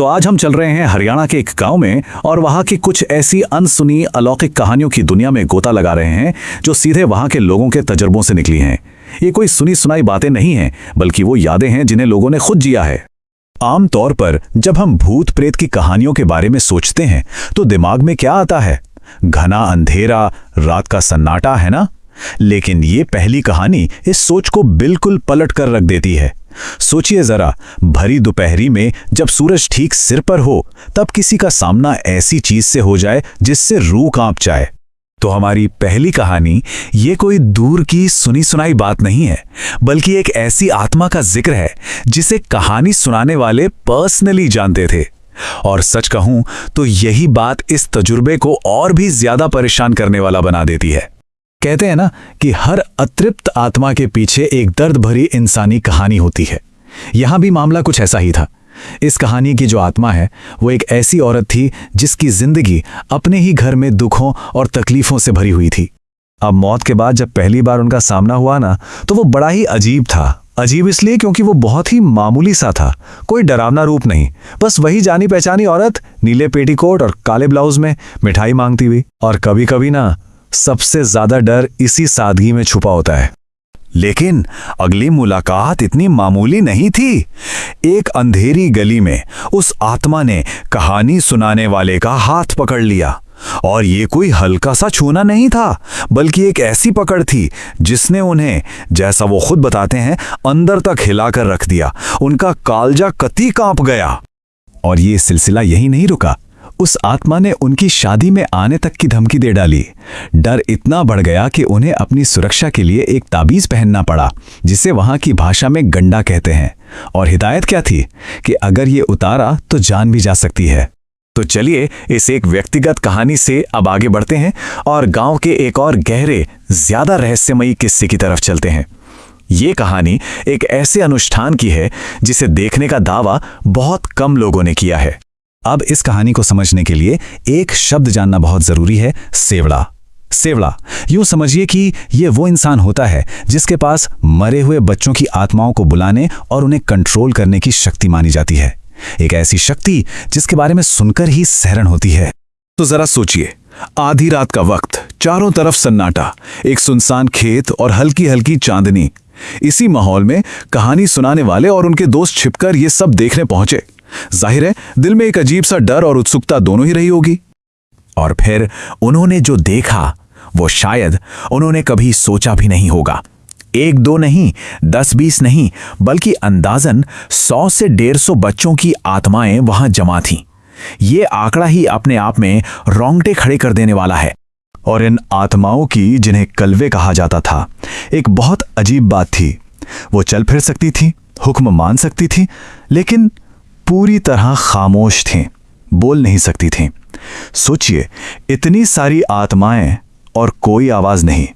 तो आज हम चल रहे हैं हरियाणा के एक गांव में और वहां की कुछ ऐसी अनसुनी अलौकिक कहानियों की दुनिया में गोता लगा रहे हैं जो सीधे वहां के लोगों के तजुर्बों से निकली हैं। ये कोई सुनी सुनाई बातें नहीं हैं, बल्कि वो यादें हैं जिन्हें लोगों ने खुद जिया है। आमतौर पर जब हम भूत प्रेत की कहानियों के बारे में सोचते हैं तो दिमाग में क्या आता है? घना अंधेरा, रात का सन्नाटा, है ना? लेकिन ये पहली कहानी इस सोच को बिल्कुल पलट कर रख देती है। सोचिए जरा, भरी दोपहरी में जब सूरज ठीक सिर पर हो तब किसी का सामना ऐसी चीज से हो जाए जिससे रूह कांप जाए। तो हमारी पहली कहानी ये कोई दूर की सुनी सुनाई बात नहीं है, बल्कि एक ऐसी आत्मा का जिक्र है जिसे कहानी सुनाने वाले पर्सनली जानते थे। और सच कहूं तो यही बात इस तजुर्बे को और भी ज्यादा परेशान करने वाला बना देती है। कहते हैं ना कि हर अतृप्त आत्मा के पीछे एक दर्द भरी इंसानी कहानी होती है। यहां भी मामला कुछ ऐसा ही था। इस कहानी की जो आत्मा है वो एक ऐसी औरत थी जिसकी जिंदगी अपने ही घर में दुखों और तकलीफों से भरी हुई थी। अब मौत के बाद जब पहली बार उनका सामना हुआ ना, तो वो बड़ा ही अजीब था। अजीब इसलिए क्योंकि वो बहुत ही मामूली सा था, कोई डरावना रूप नहीं, बस वही जानी पहचानी औरत नीले पेटीकोट और काले ब्लाउज में मिठाई मांगती हुई। और कभी कभी ना सबसे ज्यादा डर इसी सादगी में छुपा होता है। लेकिन अगली मुलाकात इतनी मामूली नहीं थी। एक अंधेरी गली में उस आत्मा ने कहानी सुनाने वाले का हाथ पकड़ लिया, और ये कोई हल्का सा छूना नहीं था, बल्कि एक ऐसी पकड़ थी जिसने उन्हें, जैसा वो खुद बताते हैं, अंदर तक हिलाकर रख दिया। उनका कालजा कती कांप गया। और ये सिलसिला यही नहीं रुका। उस आत्मा ने उनकी शादी में आने तक की धमकी दे डाली। डर इतना बढ़ गया कि उन्हें अपनी सुरक्षा के लिए एक ताबीज पहनना पड़ा, जिसे वहां की भाषा में गंडा कहते हैं। और हिदायत क्या थी कि अगर ये उतारा तो जान भी जा सकती है। तो चलिए इस एक व्यक्तिगत कहानी से अब आगे बढ़ते हैं और गांव के एक और गहरे, ज्यादा रहस्यमयी किस्से की तरफ चलते हैं। ये कहानी एक ऐसे अनुष्ठान की है जिसे देखने का दावा बहुत कम लोगों ने किया है। अब इस कहानी को समझने के लिए एक शब्द जानना बहुत जरूरी है, सेवड़ा। सेवड़ा, यूं समझिए कि यह वो इंसान होता है जिसके पास मरे हुए बच्चों की आत्माओं को बुलाने और उन्हें कंट्रोल करने की शक्ति मानी जाती है। एक ऐसी शक्ति जिसके बारे में सुनकर ही सहरण होती है। तो जरा सोचिए, आधी रात का वक्त, चारों तरफ सन्नाटा, एक सुनसान खेत और हल्की हल्की चांदनी। इसी माहौल में कहानी सुनाने वाले और उनके दोस्त छिपकर ये सब देखने पहुंचे। जाहिर है दिल में एक अजीब सा डर और उत्सुकता दोनों ही रही होगी। और फिर उन्होंने जो देखा वो शायद उन्होंने कभी सोचा भी नहीं होगा। 1-2 नहीं, 10-20 नहीं, बल्कि अंदाजन 100 से 150 बच्चों की आत्माएं वहां जमा थीं। ये आंकड़ा ही अपने आप में रोंगटे खड़े कर देने वाला है। और इन आत्माओं की, जिन्हें कलवे कहा जाता था, एक बहुत अजीब बात थी। वो चल फिर सकती थी, हुक्म मान सकती थी, लेकिन पूरी तरह खामोश थीं, बोल नहीं सकती थीं। सोचिए, इतनी सारी आत्माएं और कोई आवाज नहीं।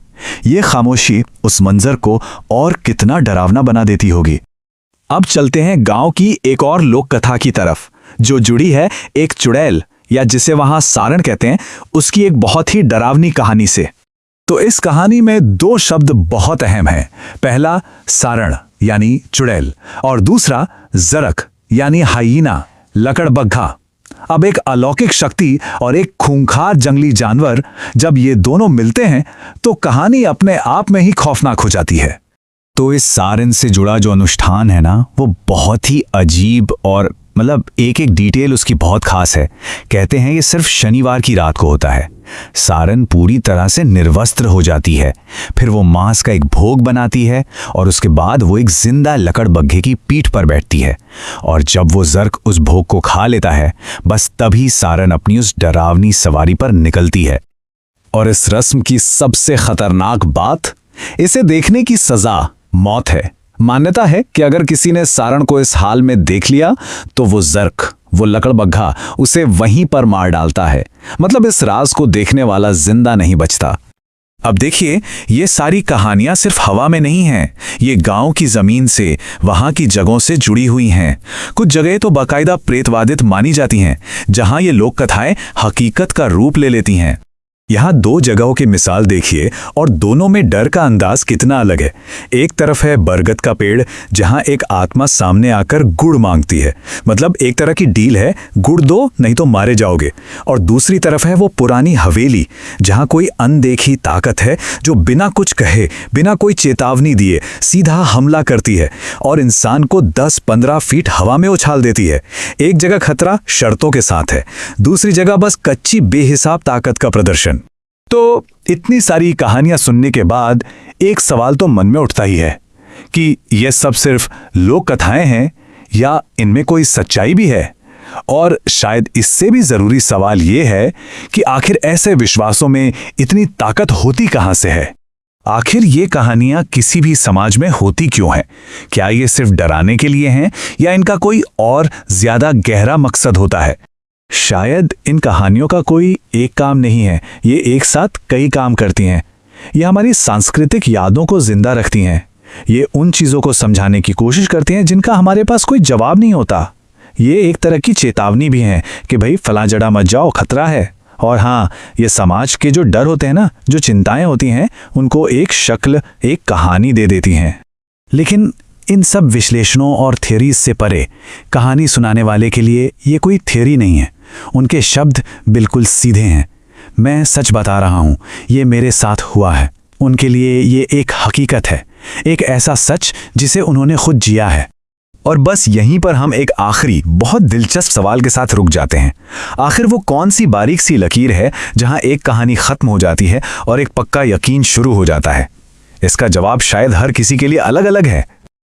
ये खामोशी उस मंजर को और कितना डरावना बना देती होगी। अब चलते हैं गांव की एक और लोक कथा की तरफ, जो जुड़ी है एक चुड़ैल, या जिसे वहां सारण कहते हैं, उसकी एक बहुत ही डरावनी कहानी से। तो इस कहानी में 2 शब्द बहुत अहम हैं। पहला सारण यानी चुड़ैल, और दूसरा जरक यानी हाइना, लकड़बग्घा। अब एक अलौकिक शक्ति और एक खूंखार जंगली जानवर, जब ये दोनों मिलते हैं तो कहानी अपने आप में ही खौफनाक हो जाती है। तो इस सारण से जुड़ा जो अनुष्ठान है ना, वो बहुत ही अजीब और एक एक डिटेल उसकी बहुत खास है। कहते हैं ये सिर्फ शनिवार की रात को होता है। सारण पूरी तरह से निर्वस्त्र हो जाती है, फिर वो मांस का एक भोग बनाती है और उसके बाद वो एक जिंदा लकड़बग्घे की पीठ पर बैठती है। और जब वो जर्क उस भोग को खा लेता है, बस तभी सारण अपनी उस डरावनी सवारी पर निकलती है। और इस रस्म की सबसे खतरनाक बात, इसे देखने की सजा मौत है। मान्यता है कि अगर किसी ने सारण को इस हाल में देख लिया तो वो जर्क, वो लकड़बग्घा, उसे वहीं पर मार डालता है। इस राज को देखने वाला जिंदा नहीं बचता। अब देखिए, ये सारी कहानियां सिर्फ हवा में नहीं हैं, ये गांव की जमीन से, वहां की जगहों से जुड़ी हुई हैं। कुछ जगह तो बाकायदा प्रेतवादित मानी जाती हैं, जहां ये लोक कथाएं हकीकत का रूप ले लेती हैं। यहाँ दो जगहों की मिसाल देखिए और दोनों में डर का अंदाज कितना अलग है। एक तरफ है बरगद का पेड़, जहाँ एक आत्मा सामने आकर गुड़ मांगती है, मतलब एक तरह की डील है, गुड़ दो नहीं तो मारे जाओगे। और दूसरी तरफ है वो पुरानी हवेली, जहाँ कोई अनदेखी ताकत है जो बिना कुछ कहे, बिना कोई चेतावनी दिए सीधा हमला करती है और इंसान को 10-15 फीट हवा में उछाल देती है। एक जगह खतरा शर्तों के साथ है, दूसरी जगह बस कच्ची बेहिसाब ताकत का प्रदर्शन। तो इतनी सारी कहानियां सुनने के बाद एक सवाल तो मन में उठता ही है कि यह सब सिर्फ लोक कथाएं हैं या इनमें कोई सच्चाई भी है। और शायद इससे भी जरूरी सवाल यह है कि आखिर ऐसे विश्वासों में इतनी ताकत होती कहां से है। आखिर ये कहानियां किसी भी समाज में होती क्यों हैं? क्या ये सिर्फ डराने के लिए हैं या इनका कोई और ज्यादा गहरा मकसद होता है? शायद इन कहानियों का कोई एक काम नहीं है, ये एक साथ कई काम करती हैं। ये हमारी सांस्कृतिक यादों को जिंदा रखती हैं। ये उन चीज़ों को समझाने की कोशिश करती हैं जिनका हमारे पास कोई जवाब नहीं होता। ये एक तरह की चेतावनी भी है कि भाई फलां जगह मत जाओ, खतरा है। और हाँ, ये समाज के जो डर होते हैं ना, जो चिंताएं होती हैं, उनको एक शक्ल, एक कहानी दे देती हैं। लेकिन इन सब विश्लेषणों और थ्योरीज से परे कहानी सुनाने वाले के लिए ये कोई थ्योरी नहीं है, उनके शब्द बिल्कुल सीधे हैं। मैं सच बता रहा हूँ, ये मेरे साथ हुआ है। उनके लिए ये एक हकीकत है, एक ऐसा सच जिसे उन्होंने खुद जिया है। और बस यहीं पर हम एक आखिरी बहुत दिलचस्प सवाल के साथ रुक जाते हैं। आखिर वो कौन सी बारीक सी लकीर है जहां एक कहानी खत्म हो जाती है और एक पक्का यकीन शुरू हो जाता है? इसका जवाब शायद हर किसी के लिए अलग अलग है।